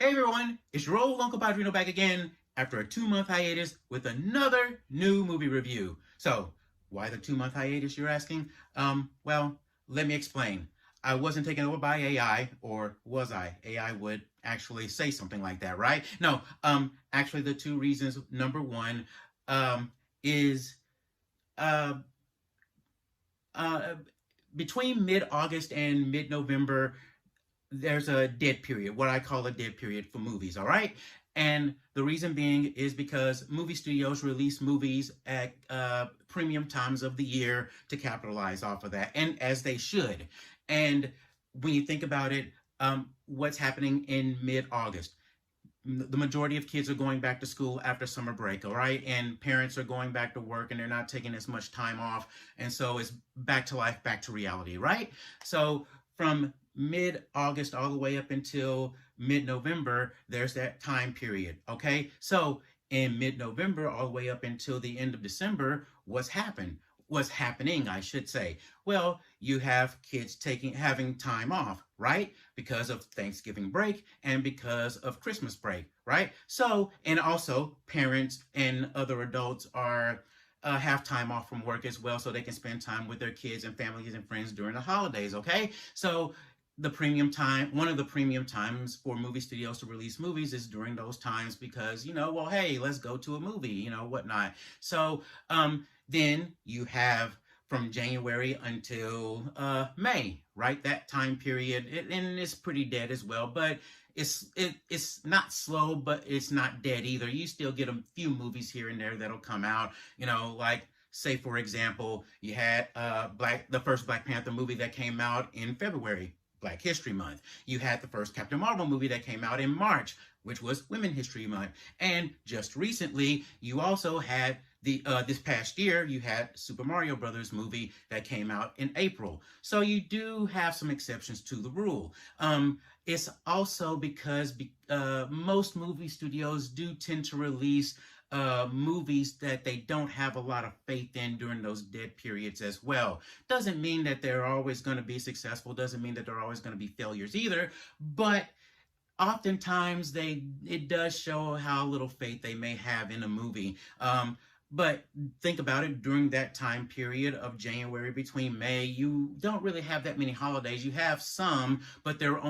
Hey everyone, it's your old Uncle Padrino back again after a 2-month hiatus with another new movie review. So, why the 2-month hiatus, you're asking? Well, let me explain. I wasn't taken over by AI, or was I? AI would actually say something like that, right? No, actually the two reasons, number one, is uh, uh, between mid-August and mid-November, there's a dead period, what I call a dead period for movies, all right? And the reason being is because movie studios release movies at premium times of the year to capitalize off of that, and as they should. And when you think about it, what's happening in mid-August? The majority of kids are going back to school after summer break, all right? And parents are going back to work and they're not taking as much time off. And so it's back to life, back to reality, right? So from mid-August all the way up until mid-November, there's that time period, okay? So in mid-November all the way up until the end of December, what's happening, I should say. Well, you have kids having time off, right? Because of Thanksgiving break and because of Christmas break, right? So, and also parents and other adults are have time off from work as well so they can spend time with their kids and families and friends during the holidays, okay? So one of the premium times for movie studios to release movies is during those times because, well, hey, let's go to a movie, whatnot. So then you have from January until May, right? That time period, and it's pretty dead as well, but it's not slow, but it's not dead either. You still get a few movies here and there that'll come out, like say for example, you had the first Black Panther movie that came out in February, Black History Month. You had the first Captain Marvel movie that came out in March, which was Women History Month. And just recently, you also had this past year, you had Super Mario Brothers movie that came out in April. So you do have some exceptions to the rule. It's also because most movie studios do tend to release movies that they don't have a lot of faith in during those dead periods as well. Doesn't mean that they're always going to be successful, doesn't mean that they're always going to be failures either, but oftentimes it does show how little faith they may have in a movie. But think about it, during that time period of January between May, you don't really have that many holidays. You have some, but they're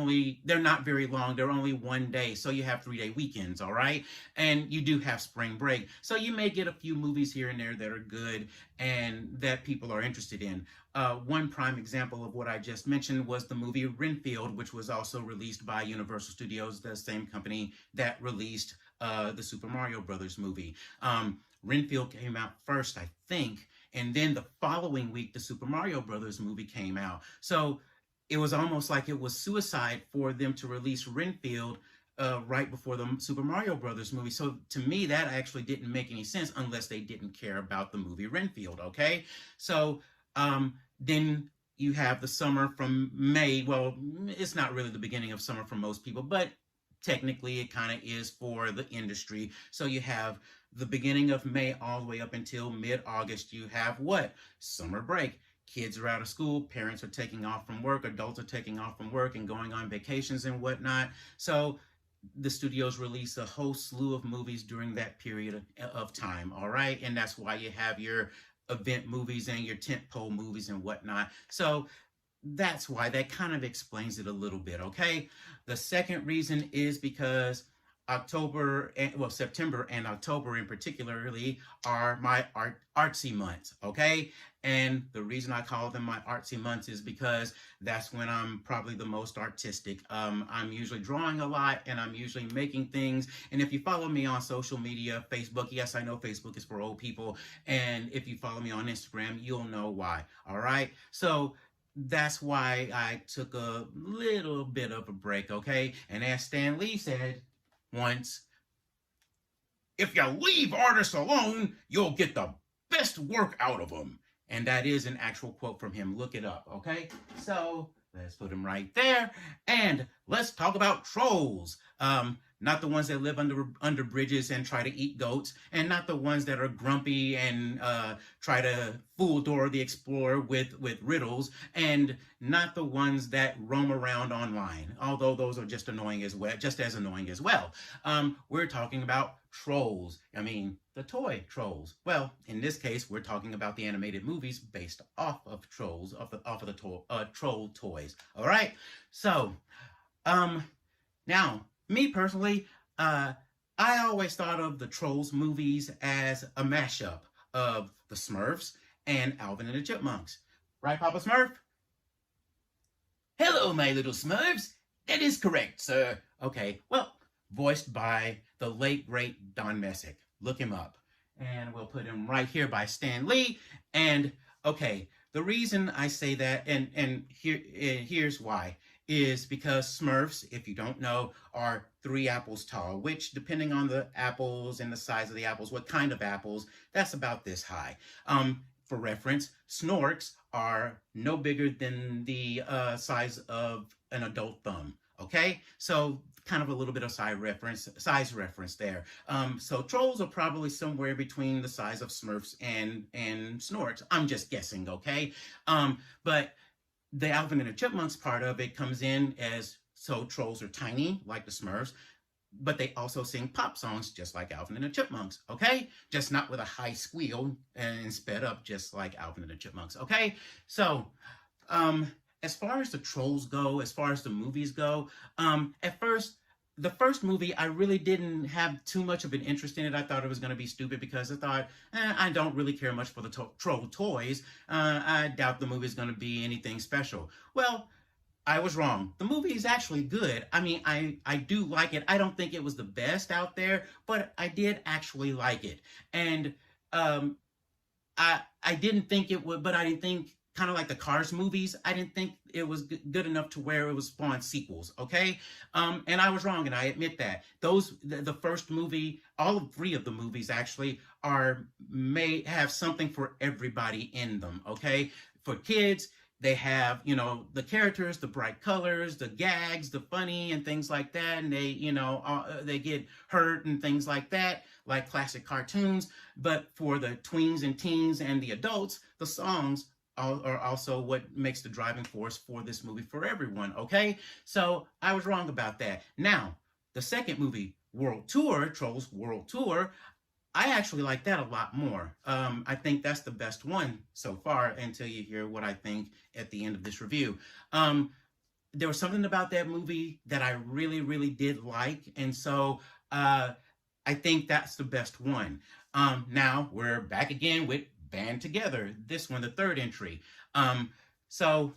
not very long. They're only one day. So you have 3-day weekends, all right? And you do have spring break. So you may get a few movies here and there that are good and that people are interested in. One prime example of what I just mentioned was the movie Renfield, which was also released by Universal Studios, the same company that released the Super Mario Brothers movie. Renfield came out first, I think, and then the following week, the Super Mario Brothers movie came out. So it was almost like it was suicide for them to release Renfield right before the Super Mario Brothers movie. So to me, that actually didn't make any sense unless they didn't care about the movie Renfield, okay? So then you have the summer from May. Well, it's not really the beginning of summer for most people, but technically it kind of is for the industry. So you have the beginning of May all the way up until mid-August. You have what? Summer break. Kids are out of school, parents are taking off from work, adults are taking off from work and going on vacations and whatnot. So the studios release a whole slew of movies during that period of time, all right? And that's why you have your event movies and your tentpole movies and whatnot. So that's why that kind of explains it a little bit, okay? The second reason is because September and October in particularly are my artsy months, okay? And the reason I call them my artsy months is because that's when I'm probably the most artistic. I'm usually drawing a lot and I'm usually making things. And if you follow me on social media, Facebook, yes, I know Facebook is for old people. And if you follow me on Instagram, you'll know why, all right? So that's why I took a little bit of a break, okay? And as Stan Lee said once, if you leave artists alone, you'll get the best work out of them. And that is an actual quote from him. Look it up, okay? So let's put him right there. And let's talk about Trolls. Not the ones that live under bridges and try to eat goats, and not the ones that are grumpy and try to fool Dora the Explorer with riddles, and not the ones that roam around online. Although those are just annoying as well, just as annoying as well. We're talking about trolls. I mean, the toy trolls. Well, in this case, we're talking about the animated movies based off of trolls, off of the troll toys. All right. So, now, me personally, I always thought of the Trolls movies as a mashup of the Smurfs and Alvin and the Chipmunks. Right, Papa Smurf? Hello, my little Smurfs. That is correct, sir. Okay, well, voiced by the late, great Don Messick. Look him up. And we'll put him right here by Stan Lee. And, okay, the reason I say that, and here's why, is because Smurfs, if you don't know, are 3 apples tall, which, depending on the apples and the size of the apples, what kind of apples, that's about this high. For reference, Snorks are no bigger than the size of an adult thumb. Okay, so kind of a little bit of size reference there. So trolls are probably somewhere between the size of Smurfs and Snorks. I'm just guessing, okay? But the Alvin and the Chipmunks part of it comes in as, so trolls are tiny, like the Smurfs, but they also sing pop songs just like Alvin and the Chipmunks, okay? Just not with a high squeal and sped up just like Alvin and the Chipmunks, okay? So, as far as the trolls go, as far as the movies go, at first, the first movie, I really didn't have too much of an interest in it. I thought it was going to be stupid because I thought, I don't really care much for the troll toys. I doubt the movie is going to be anything special. Well, I was wrong. The movie is actually good. I mean, I do like it. I don't think it was the best out there, but I did actually like it. And I didn't think it would, but I didn't think, kind of like the Cars movies, I didn't think it was good enough to where it was spawn sequels, okay? And I was wrong, and I admit that. The first movie, all 3 of the movies actually, have something for everybody in them, okay? For kids, they have, the characters, the bright colors, the gags, the funny, and things like that, and they, they get hurt and things like that, like classic cartoons. But for the tweens and teens and the adults, the songs are also what makes the driving force for this movie for everyone, okay? So I was wrong about that. Now, the second movie, World Tour, Trolls World Tour, I actually like that a lot more. I think that's the best one so far until you hear what I think at the end of this review. There was something about that movie that I really, really did like, and so I think that's the best one. Now, we're back again with Band Together, this one, the third entry. So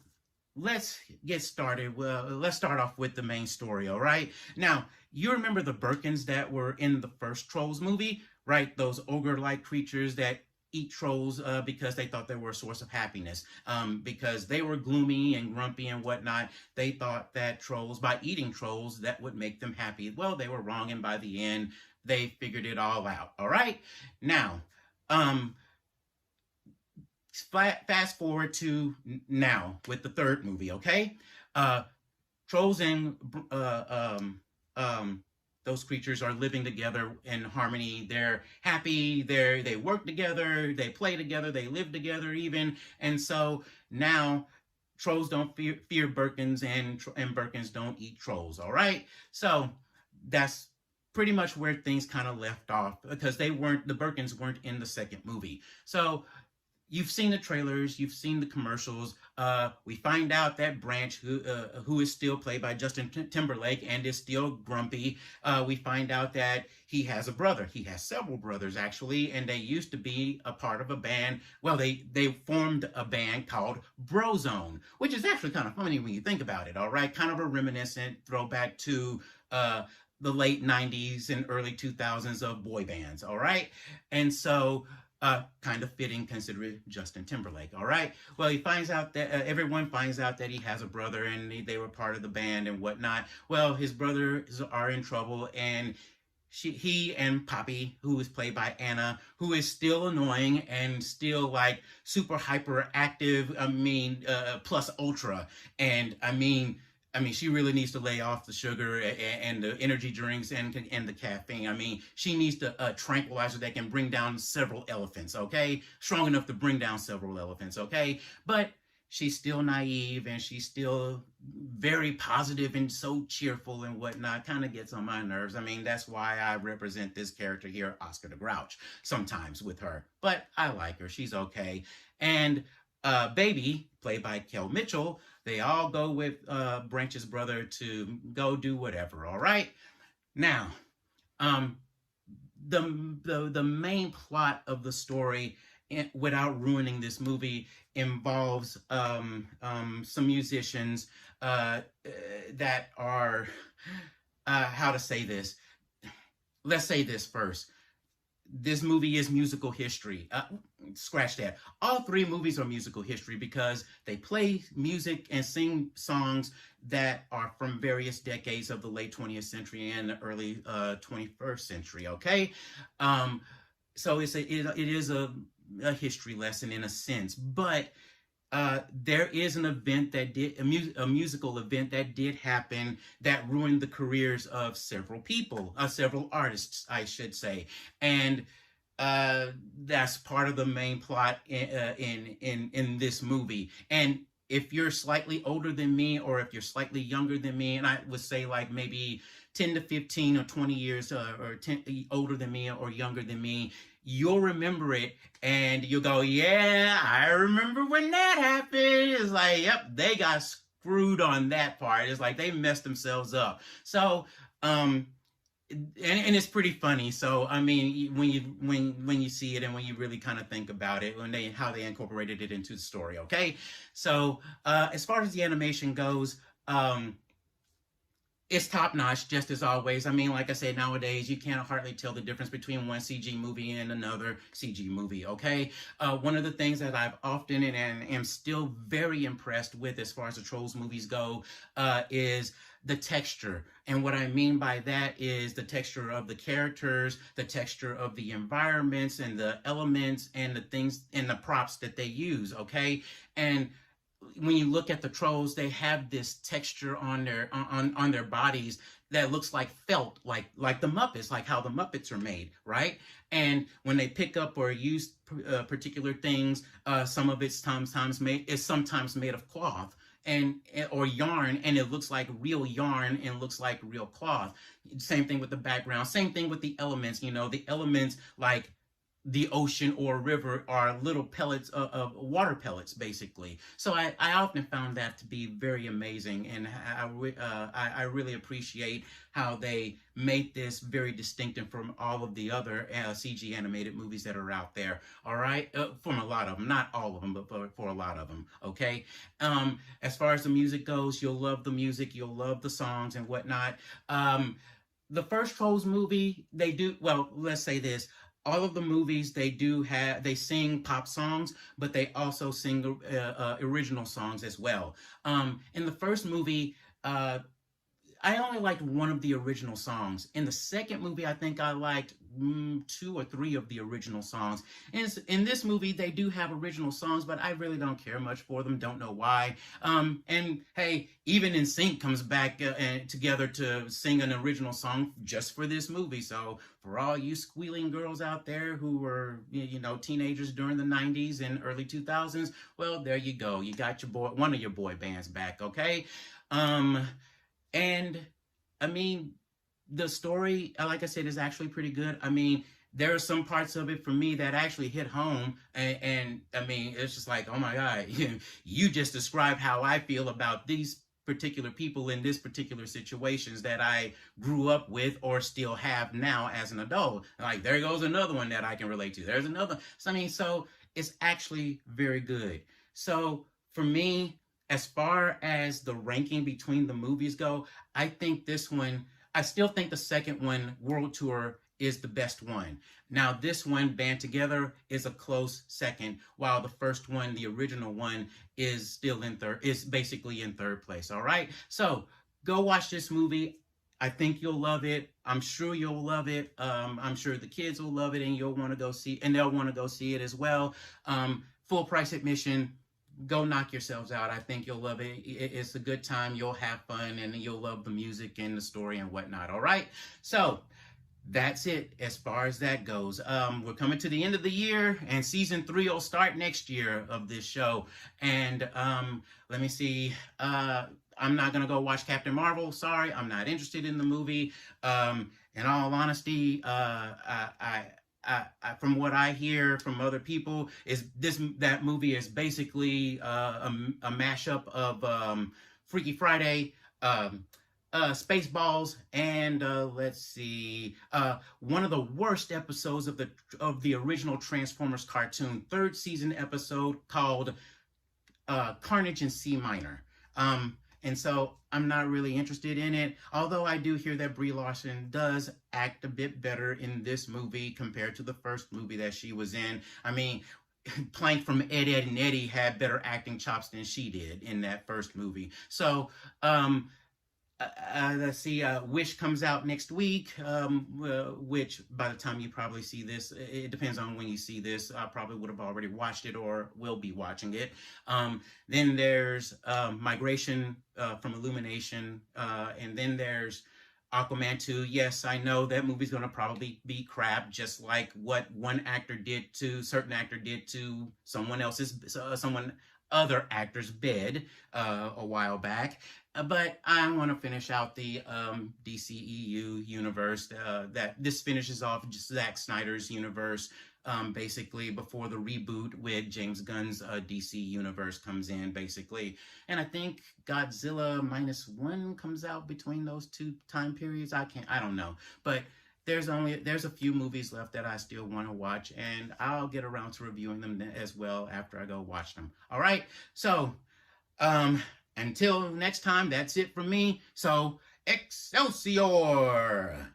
let's get started. Well, let's start off with the main story, all right? Now, you remember the Birkins that were in the first Trolls movie, right? Those ogre-like creatures that eat trolls because they thought they were a source of happiness. Because they were gloomy and grumpy and whatnot, they thought that trolls, by eating trolls, that would make them happy. Well, they were wrong, and by the end, they figured it all out, all right? Now, fast forward to now with the third movie, okay? Trolls and those creatures are living together in harmony. They're happy, they work together, they play together, they live together even. And so now trolls don't fear Birkins, and Birkins don't eat trolls, all right? So that's pretty much where things kind of left off, because the Birkins weren't in the second movie. So you've seen the trailers, you've seen the commercials. We find out that Branch, who is still played by Justin Timberlake and is still grumpy, we find out that he has a brother. He has several brothers, actually, and they used to be a part of a band. Well, they formed a band called Brozone, which is actually kind of funny when you think about it, all right? Kind of a reminiscent throwback to the late 90s and early 2000s of boy bands, all right? And so kind of fitting considering Justin Timberlake, all right? Well, he finds out that, everyone finds out that he has a brother, and they were part of the band and whatnot. Well, his brothers are in trouble, and he and Poppy, who is played by Anna, who is still annoying and still like super hyperactive, plus ultra. And I mean, I mean, she really needs to lay off the sugar and the energy drinks and the caffeine. I mean, she needs a tranquilizer that can bring down several elephants, okay? Strong enough to bring down several elephants, okay? But she's still naive and she's still very positive and so cheerful and whatnot. Kind of gets on my nerves. I mean, that's why I represent this character here, Oscar the Grouch, sometimes with her. But I like her. She's okay. And Baby, played by Kel Mitchell, they all go with Branch's brother to go do whatever. All right. Now, um, the main plot of the story, without ruining this movie, involves some musicians that are how to say this. Let's say this first. This movie is musical history. Scratch that. All three movies are musical history because they play music and sing songs that are from various decades of the late 20th century and the early 21st century. Okay, so it is a history lesson in a sense, but there is an event that did a musical event that did happen that ruined the careers of several people, several artists, I should say, and that's part of the main plot in this movie. And if you're slightly older than me, or if you're slightly younger than me, and I would say like maybe 10 to 15 or 20 years or 10 older than me or younger than me, you'll remember it and you'll go, yeah, I remember when that happened. It's like, yep, they got screwed on that part. It's like they messed themselves up. So, and it's pretty funny. So, I mean, when you see it and when you really kind of think about it, how they incorporated it into the story, okay? So, as far as the animation goes, it's top notch, just as always. I mean, like I said, nowadays you can't hardly tell the difference between one CG movie and another CG movie, okay? One of the things that I've often and am still very impressed with as far as the Trolls movies go is the texture. And what I mean by that is the texture of the characters, the texture of the environments and the elements and the things and the props that they use, okay? And when you look at the Trolls, they have this texture on their bodies that looks like felt, like the Muppets, like how the Muppets are made, right? And when they pick up or use particular things, some of it's sometimes made of cloth or yarn, and it looks like real yarn and looks like real cloth. Same thing with the background. Same thing with the elements. You know, the elements like the ocean or river are little pellets of water pellets, basically. So I often found that to be very amazing, and I really appreciate how they made this very distinctive from all of the other CG animated movies that are out there. All right, from a lot of them, not all of them, but for a lot of them. Okay. As far as the music goes, you'll love the music, you'll love the songs and whatnot. The first Trolls movie, they do well. Let's say this. All of the movies, they sing pop songs, but they also sing original songs as well. In the first movie, I only liked one of the original songs. In the second movie, I think I liked 2 or 3 of the original songs. And in this movie, they do have original songs, but I really don't care much for them. Don't know why. And hey, even NSYNC comes back together to sing an original song just for this movie. So for all you squealing girls out there who were, teenagers during the 90s and early 2000s, well, there you go. You got one of your boy bands back, okay? And I mean, the story, like I said, is actually pretty good. I mean, there are some parts of it for me that actually hit home. And I mean, it's just like, oh my God, you just described how I feel about these particular people in this particular situations that I grew up with or still have now as an adult. Like, there goes another one that I can relate to. There's another. So, I mean, so it's actually very good. So for me, as far as the ranking between the movies go, I still think the second one, World Tour, is the best one. Now, this one, Band Together, is a close second, while the first one, the original one, is basically in third place. All right. So go watch this movie. I think you'll love it. I'm sure you'll love it. I'm sure the kids will love it, and they'll want to go see it as well. Full price admission. go knock yourselves out. I think you'll love it. It's a good time. You'll have fun, and you'll love the music and the story and whatnot. All right. So that's it as far as that goes. We're coming to the end of the year, and season 3 will start next year of this show. And let me see. I'm not gonna go watch Captain Marvel. Sorry, I'm not interested in the movie. In all honesty, from what I hear from other people, is that movie is basically a mashup of Freaky Friday, Spaceballs, and let's see, one of the worst episodes of the original Transformers cartoon, 3rd season episode called Carnage in C minor. And so I'm not really interested in it, although I do hear that Brie Larson does act a bit better in this movie compared to the first movie that she was in. I mean, Plank from Ed, Edd and Eddy had better acting chops than she did in that first movie. So, let's see, Wish comes out next week, which by the time you probably see this, it depends on when you see this. I probably would have already watched it or will be watching it. Then there's Migration from Illumination, and then there's Aquaman 2. Yes, I know that movie's going to probably be crap, just like what certain actor did to someone other actor's bed a while back. But I want to finish out the DCEU universe. That this finishes off Zack Snyder's universe, basically before the reboot with James Gunn's DC universe comes in, basically. And I think Godzilla -1 comes out between those two time periods. I don't know. But there's a few movies left that I still want to watch, and I'll get around to reviewing them as well after I go watch them. All right. So, until next time, that's it from me. So, Excelsior!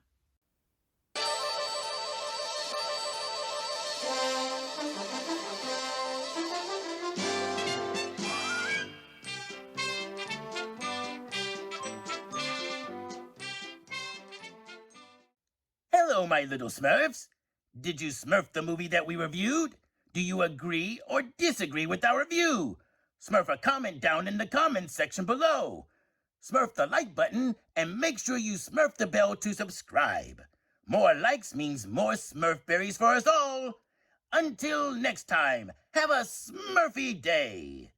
Hello, my little Smurfs. Did you Smurf the movie that we reviewed? Do you agree or disagree with our review? Smurf a comment down in the comments section below. Smurf the like button and make sure you Smurf the bell to subscribe. More likes means more Smurf berries for us all. Until next time, have a Smurfy day.